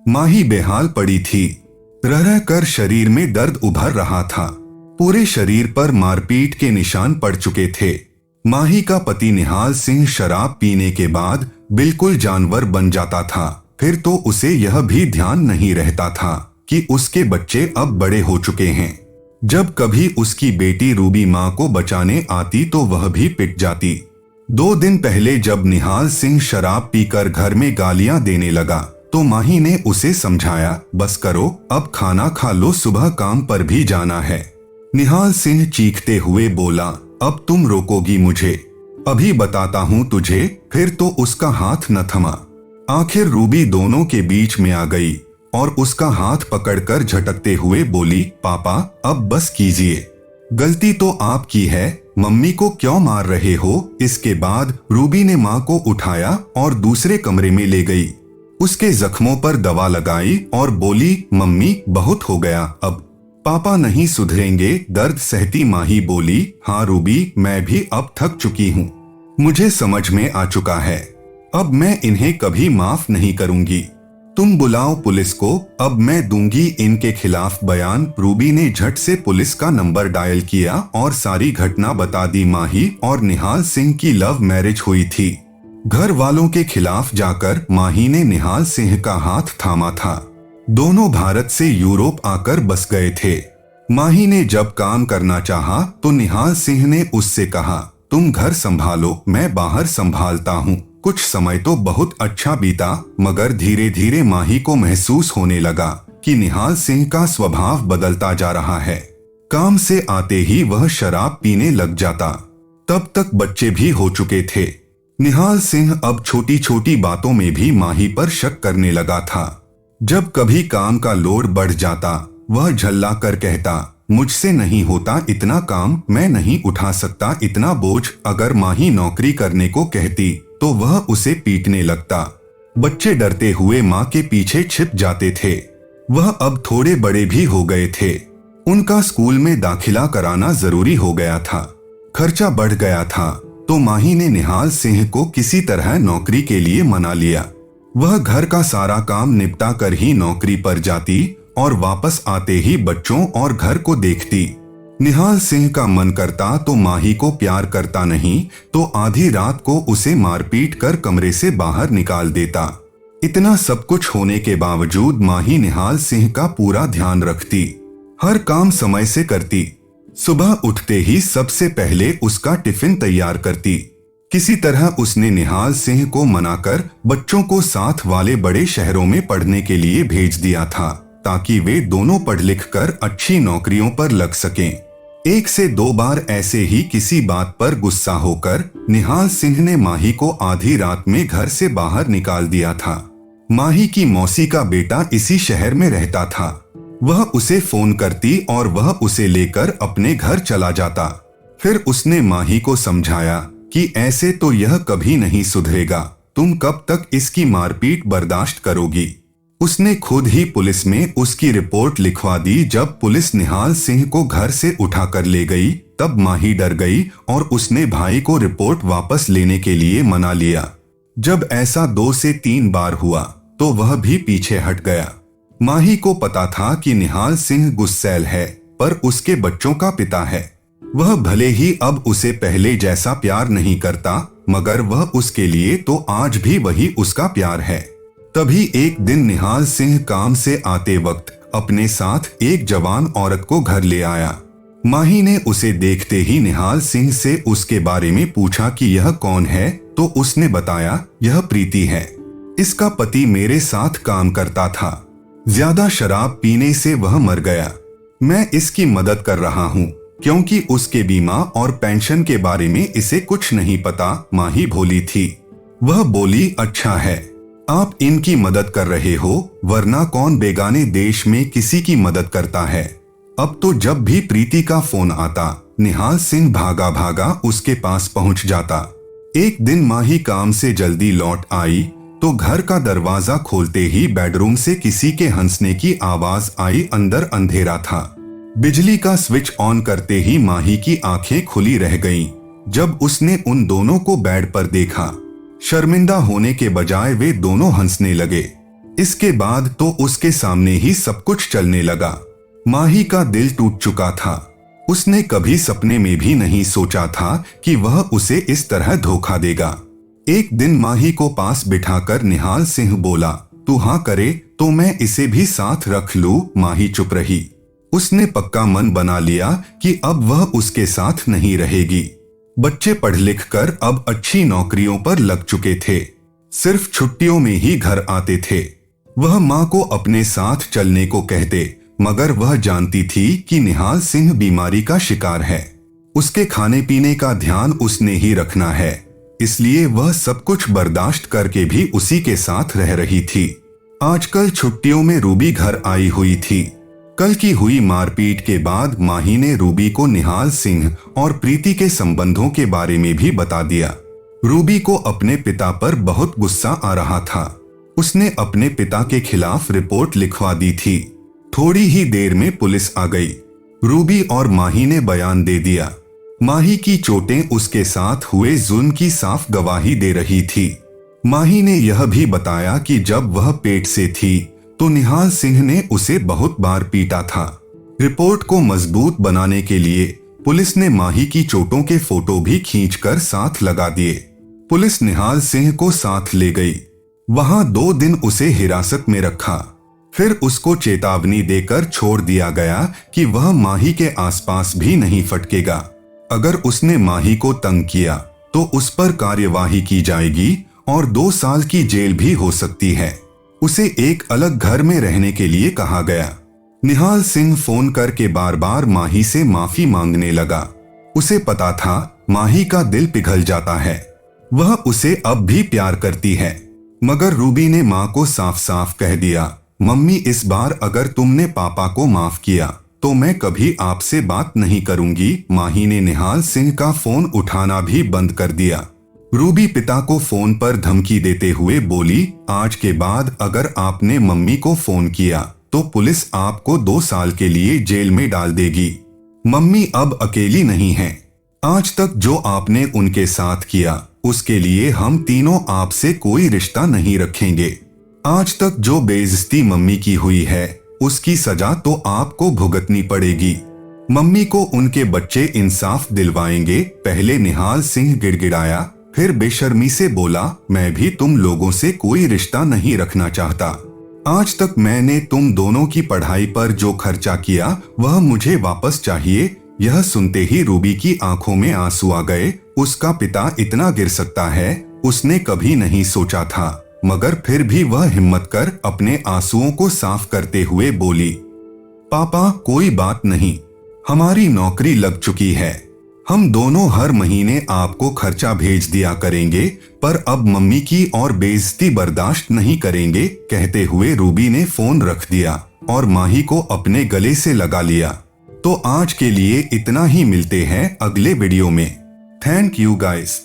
माही बेहाल पड़ी थी। रह रह कर शरीर में दर्द उभर रहा था। पूरे शरीर पर मारपीट के निशान पड़ चुके थे। माही का पति निहाल सिंह शराब पीने के बाद बिल्कुल जानवर बन जाता था। फिर तो उसे यह भी ध्यान नहीं रहता था कि उसके बच्चे अब बड़े हो चुके हैं। जब कभी उसकी बेटी रूबी माँ को बचाने आती तो वह भी पिट जाती। 2 दिन पहले जब निहाल सिंह शराब पीकर घर में गालियां देने लगा तो माही ने उसे समझाया, बस करो, अब खाना खा लो, सुबह काम पर भी जाना है। निहाल सिंह चीखते हुए बोला, अब तुम रोकोगी मुझे? अभी बताता हूँ तुझे। फिर तो उसका हाथ न थमा। आखिर रूबी दोनों के बीच में आ गई और उसका हाथ पकड़कर झटकते हुए बोली, पापा अब बस कीजिए, गलती तो आपकी है, मम्मी को क्यों मार रहे हो? इसके बाद रूबी ने माँ को उठाया और दूसरे कमरे में ले गई। उसके जख्मों पर दवा लगाई और बोली, मम्मी बहुत हो गया, अब पापा नहीं सुधरेंगे। दर्द सहती माही बोली, हाँ रूबी, मैं भी अब थक चुकी हूँ, मुझे समझ में आ चुका है, अब मैं इन्हें कभी माफ नहीं करूंगी। तुम बुलाओ पुलिस को, अब मैं दूंगी इनके खिलाफ बयान। रूबी ने झट से पुलिस का नंबर डायल किया और सारी घटना बता दी। माही और निहाल सिंह की लव मैरिज हुई थी। घर वालों के खिलाफ जाकर माही ने निहाल सिंह का हाथ थामा था। दोनों भारत से यूरोप आकर बस गए थे। माही ने जब काम करना चाहा तो निहाल सिंह ने उससे कहा, तुम घर संभालो, मैं बाहर संभालता हूँ। कुछ समय तो बहुत अच्छा बीता, मगर धीरे धीरे माही को महसूस होने लगा कि निहाल सिंह का स्वभाव बदलता जा रहा है। काम से आते ही वह शराब पीने लग जाता। तब तक बच्चे भी हो चुके थे। निहाल सिंह अब छोटी छोटी बातों में भी माही पर शक करने लगा था। जब कभी काम का लोड बढ़ जाता, वह झल्ला कर कहता, मुझसे नहीं होता इतना काम, मैं नहीं उठा सकता इतना बोझ। अगर माही नौकरी करने को कहती तो वह उसे पीटने लगता। बच्चे डरते हुए माँ के पीछे छिप जाते थे। वह अब थोड़े बड़े भी हो गए थे। उनका स्कूल में दाखिला कराना जरूरी हो गया था। खर्चा बढ़ गया था तो माही ने निहाल सिंह को किसी तरह नौकरी के लिए मना लिया। वह घर का सारा काम निपटा कर ही नौकरी पर जाती और वापस आते ही बच्चों और घर को देखती। निहाल सिंह का मन करता तो माही को प्यार करता नहीं तो आधी रात को उसे मारपीट कर कमरे से बाहर निकाल देता। इतना सब कुछ होने के बावजूद माही निहाल सिंह का पूरा ध्यान रखती, हर काम समय से करती। सुबह उठते ही सबसे पहले उसका टिफिन तैयार करती। किसी तरह उसने निहाल सिंह को मनाकर बच्चों को साथ वाले बड़े शहरों में पढ़ने के लिए भेज दिया था, ताकि वे दोनों पढ़ लिख कर अच्छी नौकरियों पर लग सकें। 1 से 2 बार ऐसे ही किसी बात पर गुस्सा होकर निहाल सिंह ने माही को आधी रात में घर से बाहर निकाल दिया था। माही की मौसी का बेटा इसी शहर में रहता था। वह उसे फोन करती और वह उसे लेकर अपने घर चला जाता। फिर उसने माही को समझाया कि ऐसे तो यह कभी नहीं सुधरेगा, तुम कब तक इसकी मारपीट बर्दाश्त करोगी। उसने खुद ही पुलिस में उसकी रिपोर्ट लिखवा दी। जब पुलिस निहाल सिंह को घर से उठाकर ले गई तब माही डर गई और उसने भाई को रिपोर्ट वापस लेने के लिए मना लिया। जब ऐसा 2 से 3 बार हुआ तो वह भी पीछे हट गया। माही को पता था कि निहाल सिंह गुस्सैल है, पर उसके बच्चों का पिता है। वह भले ही अब उसे पहले जैसा प्यार नहीं करता, मगर वह उसके लिए तो आज भी वही उसका प्यार है। तभी एक दिन निहाल सिंह काम से आते वक्त अपने साथ एक जवान औरत को घर ले आया। माही ने उसे देखते ही निहाल सिंह से उसके बारे में पूछा कि यह कौन है, तो उसने बताया, यह प्रीति है, इसका पति मेरे साथ काम करता था, ज्यादा शराब पीने से वह मर गया। मैं इसकी मदद कर रहा हूँ क्योंकि उसके बीमा और पेंशन के बारे में इसे कुछ नहीं पता। माही भोली थी। वह बोली, अच्छा है, आप इनकी मदद कर रहे हो, वरना कौन बेगाने देश में किसी की मदद करता है। अब तो जब भी प्रीति का फोन आता, निहाल सिंह भागा भागा उसके पास पहुंच जाता। एक दिन माही काम से जल्दी लौट आई तो घर का दरवाजा खोलते ही बेडरूम से किसी के हंसने की आवाज आई। अंदर अंधेरा था। बिजली का स्विच ऑन करते ही माही की आंखें खुली रह गईं। जब उसने उन दोनों को बेड पर देखा, शर्मिंदा होने के बजाय वे दोनों हंसने लगे। इसके बाद तो उसके सामने ही सब कुछ चलने लगा। माही का दिल टूट चुका था। उसने कभी सपने में भी नहीं सोचा था कि वह उसे इस तरह धोखा देगा। एक दिन माही को पास बिठाकर निहाल सिंह बोला, तू हाँ करे तो मैं इसे भी साथ रख लूं। माही चुप रही। उसने पक्का मन बना लिया कि अब वह उसके साथ नहीं रहेगी। बच्चे पढ़ लिख कर अब अच्छी नौकरियों पर लग चुके थे। सिर्फ छुट्टियों में ही घर आते थे। वह माँ को अपने साथ चलने को कहते, मगर वह जानती थी कि निहाल सिंह बीमारी का शिकार है। उसके खाने पीने का ध्यान उसने ही रखना है, इसलिए वह सब कुछ बर्दाश्त करके भी उसी के साथ रह रही थी। आजकल छुट्टियों में रूबी घर आई हुई थी। कल की हुई मारपीट के बाद माही ने रूबी को निहाल सिंह और प्रीति के संबंधों के बारे में भी बता दिया। रूबी को अपने पिता पर बहुत गुस्सा आ रहा था। उसने अपने पिता के खिलाफ रिपोर्ट लिखवा दी थी। थोड़ी ही देर में पुलिस आ गई। रूबी और माही ने बयान दे दिया। माही की चोटें उसके साथ हुए जुल्म की साफ गवाही दे रही थी। माही ने यह भी बताया कि जब वह पेट से थी तो निहाल सिंह ने उसे बहुत बार पीटा था। रिपोर्ट को मजबूत बनाने के लिए पुलिस ने माही की चोटों के फोटो भी खींचकर साथ लगा दिए। पुलिस निहाल सिंह को साथ ले गई। वहां 2 दिन उसे हिरासत में रखा। फिर उसको चेतावनी देकर छोड़ दिया गया कि वह माही के आसपास भी नहीं फटकेगा। अगर उसने माही को तंग किया तो उस पर कार्यवाही की जाएगी और 2 साल की जेल भी हो सकती है। उसे एक अलग घर में रहने के लिए कहा गया। निहाल सिंह फोन करके बार बार माही से माफी मांगने लगा। उसे पता था माही का दिल पिघल जाता है। वह उसे अब भी प्यार करती है। मगर रूबी ने माँ को साफ साफ कह दिया, मम्मी इस बार अगर तुमने पापा को माफ किया तो मैं कभी आपसे बात नहीं करूंगी। माही ने निहाल सिंह का फोन उठाना भी बंद कर दिया। रूबी पिता को फोन पर धमकी देते हुए बोली, आज के बाद अगर आपने मम्मी को फोन किया तो पुलिस आपको 2 साल के लिए जेल में डाल देगी। मम्मी अब अकेली नहीं है। आज तक जो आपने उनके साथ किया उसके लिए हम तीनों आपसे कोई रिश्ता नहीं रखेंगे। आज तक जो बेइज्जती मम्मी की हुई है उसकी सजा तो आपको भुगतनी पड़ेगी। मम्मी को उनके बच्चे इंसाफ दिलवाएंगे। पहले निहाल सिंह गिड़गिड़ाया, फिर बेशर्मी से बोला, मैं भी तुम लोगों से कोई रिश्ता नहीं रखना चाहता। आज तक मैंने तुम दोनों की पढ़ाई पर जो खर्चा किया वह मुझे वापस चाहिए। यह सुनते ही रूबी की आंखों में आंसू आ गए। उसका पिता इतना गिर सकता है उसने कभी नहीं सोचा था, मगर फिर भी वह हिम्मत कर अपने आंसुओं को साफ करते हुए बोली, पापा कोई बात नहीं, हमारी नौकरी लग चुकी है। हम दोनों हर महीने आपको खर्चा भेज दिया करेंगे, पर अब मम्मी की और बेइज्जती बर्दाश्त नहीं करेंगे। कहते हुए रूबी ने फोन रख दिया और माही को अपने गले से लगा लिया। तो आज के लिए इतना ही। मिलते हैं अगले वीडियो में। Thank you guys.